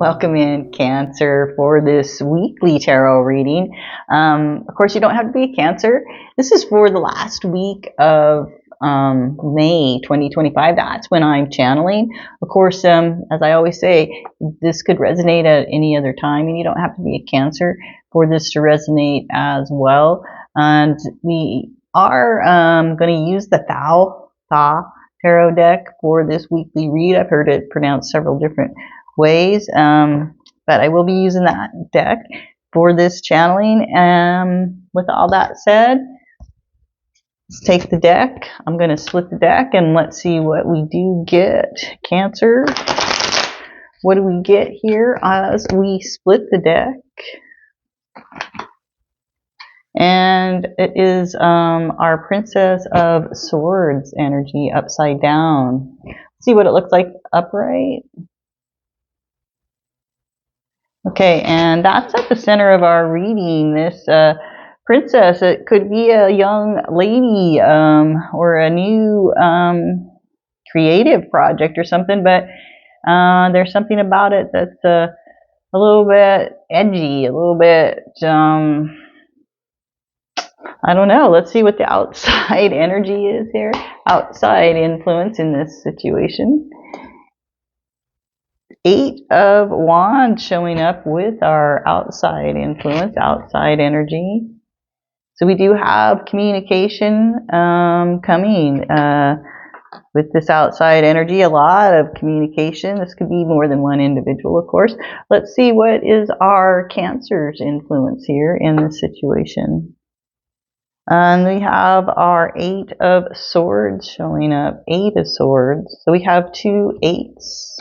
Welcome in, Cancer, for this weekly tarot reading. Of course, you don't have to be a Cancer. This is for the last week of May 2025. That's when I'm channeling. Of course, as I always say, this could resonate at any other time, and you don't have to be a Cancer for this to resonate as well. And we are going to use the Thoth Tarot Deck for this weekly read. I've heard it pronounced several different ways, but I will be using that deck for this channeling. With all that said, let's take the deck. I'm going to split the deck and let's see what we do get. Cancer, what do we get here as we split the deck? And it is our Princess of Swords energy upside down. Let's see what it looks like upright. Okay, and that's at the center of our reading. This princess, it could be a young lady or a new creative project or something, but there's something about it that's a little bit edgy, a little bit, I don't know. Let's see what the outside energy is here, outside influence in this situation. 8 of Wands showing up with our outside influence, outside energy. So we do have communication coming with this outside energy, a lot of communication. This could be more than one individual, of course. Let's see what is our Cancer's influence here in this situation. And we have our 8 of Swords showing up, 8 of Swords. So we have 2 8s.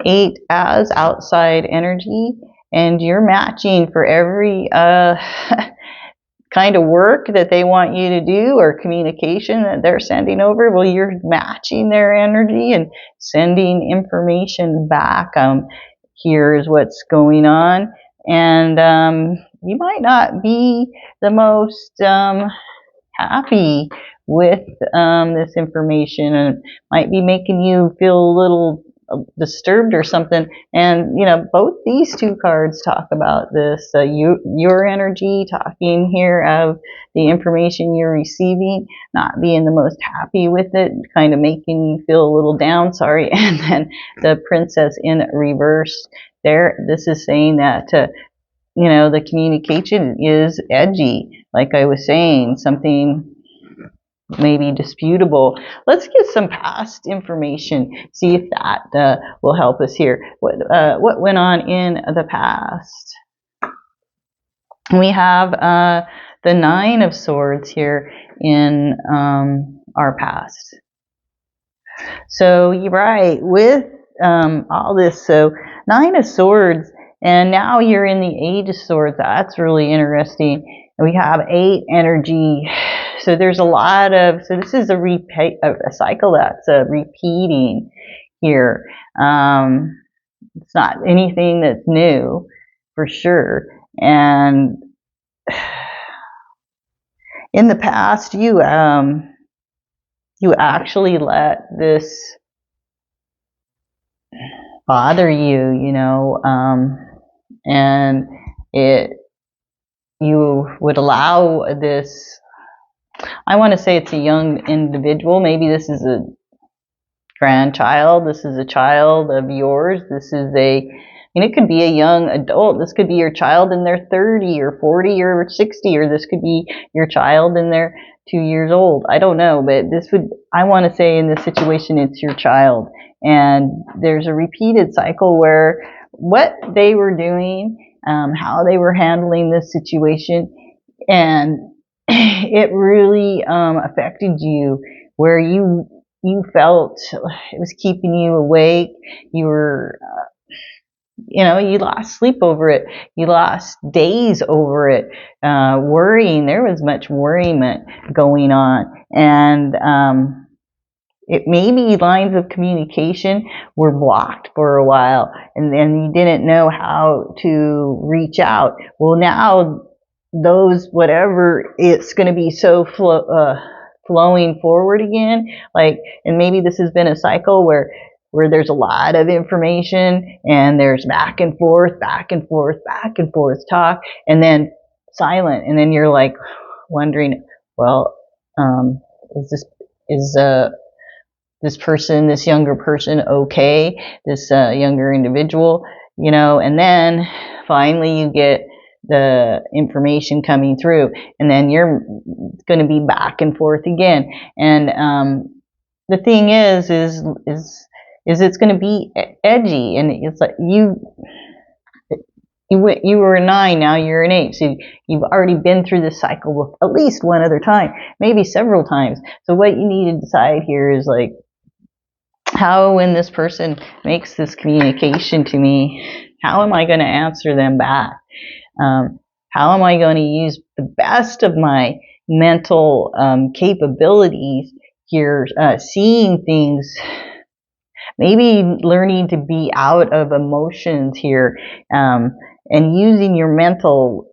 8 as outside energy, and you're matching for every kind of work that they want you to do or communication that they're sending over. Well, you're matching their energy and sending information back. Here's what's going on, and you might not be the most happy with this information, and it might be making you feel a little disturbed or something. And you know, both these two cards talk about this, your energy, talking here of the information you're receiving, not being the most happy with it, kind of making you feel a little down, sorry. And then the Princess in reverse there, this is saying that you know, the communication is edgy, like I was saying, something maybe disputable. Let's get some past information, see if that will help us here. What went on in the past? We have the 9 of Swords here in our past. So you're right, with all this, so 9 of Swords, and now you're in the Age of Swords. That's really interesting. And we have 8 energy. So there's a lot of, so this is a cycle that's repeating here. It's not anything that's new, for sure. And in the past, you actually let this bother you, you know, and you would allow this. I want to say it's a young individual. Maybe this is a grandchild. This is a child of yours. This is it could be a young adult. This could be your child in their 30 or 40 or 60, or this could be your child in their 2 years old. I don't know, but I want to say in this situation, it's your child. And there's a repeated cycle where what they were doing, how they were handling this situation, and it really affected you, where you felt it was keeping you awake. You were, you know, you lost sleep over it. You lost days over it, worrying. There was much worryment going on, and it maybe lines of communication were blocked for a while, and then you didn't know how to reach out. Well, now those, whatever, it's going to be so flowing forward again, like, and maybe this has been a cycle where where there's a lot of information and there's back and forth, back and forth, back and forth talk, and then silent, and then you're like wondering, well, is this person, this younger person, okay? This younger individual, you know, and then finally you get the information coming through, and then you're going to be back and forth again. And the thing is it's going to be edgy, and it's like you were a 9, now you're an 8, so you've already been through this cycle with at least one other time, maybe several times. So what you need to decide here is like, how, when this person makes this communication to me, how am I going to answer them back? How am I going to use the best of my mental capabilities here, seeing things, maybe learning to be out of emotions here, and using your mental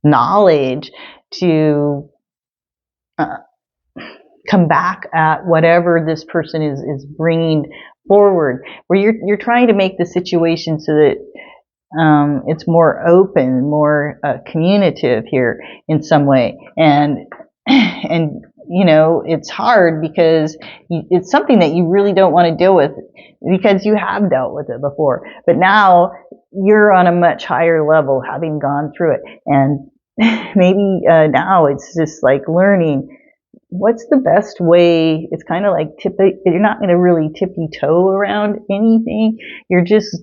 knowledge to come back at whatever this person is bringing forward, where you're trying to make the situation so that it's more open, more communicative here in some way. And you know, it's hard because it's something that you really don't want to deal with, because you have dealt with it before, but now you're on a much higher level, having gone through it. And maybe now it's just like learning what's the best way. It's kind of like you're not going to really tippy-toe around anything. You're just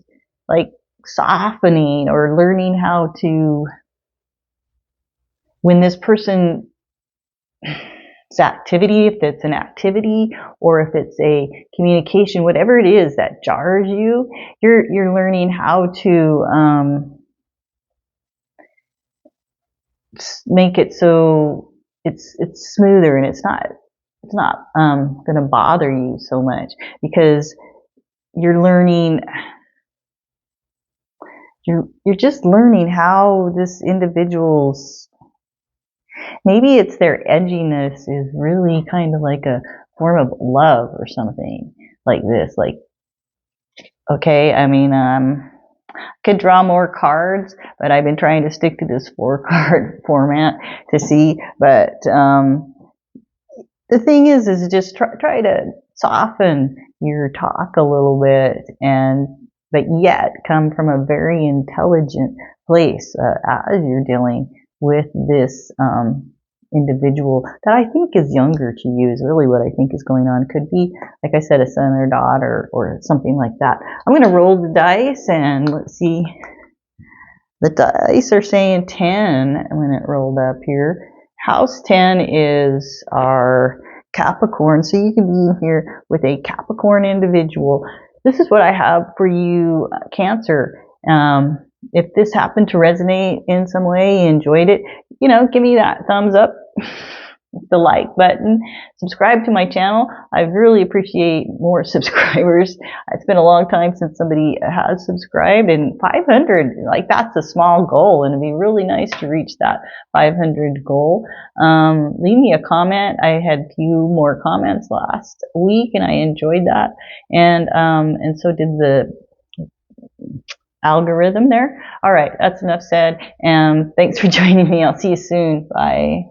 like softening or learning how to, when this person's activity, if it's an activity or if it's a communication, whatever it is that jars you, you're learning how to make it so it's smoother, and it's not going to bother you so much, because you're learning, you're just learning how this individual's, maybe it's their edginess is really kind of like a form of love or something like this. Like, okay, I mean, could draw more cards, but I've been trying to stick to this 4-card format to see. But the thing is just try to soften your talk a little bit, but yet come from a very intelligent place as you're dealing with this individual that I think is younger to you, is really what I think is going on. Could be, like I said, a son or daughter or something like that. I'm going to roll the dice, and let's see. The dice are saying 10 when it rolled up here. House 10 is our Capricorn, so you can be here with a Capricorn individual. This is what I have for you, Cancer. If this happened to resonate in some way, you enjoyed it, you know, give me that thumbs up, the like button, subscribe to my channel. I really appreciate more subscribers. It's been a long time since somebody has subscribed, and 500, like, that's a small goal, and it'd be really nice to reach that 500 goal. Leave me a comment. I had a few more comments last week, and I enjoyed that, and so did the algorithm there. All right, that's enough said, and thanks for joining me. I'll see you soon. Bye.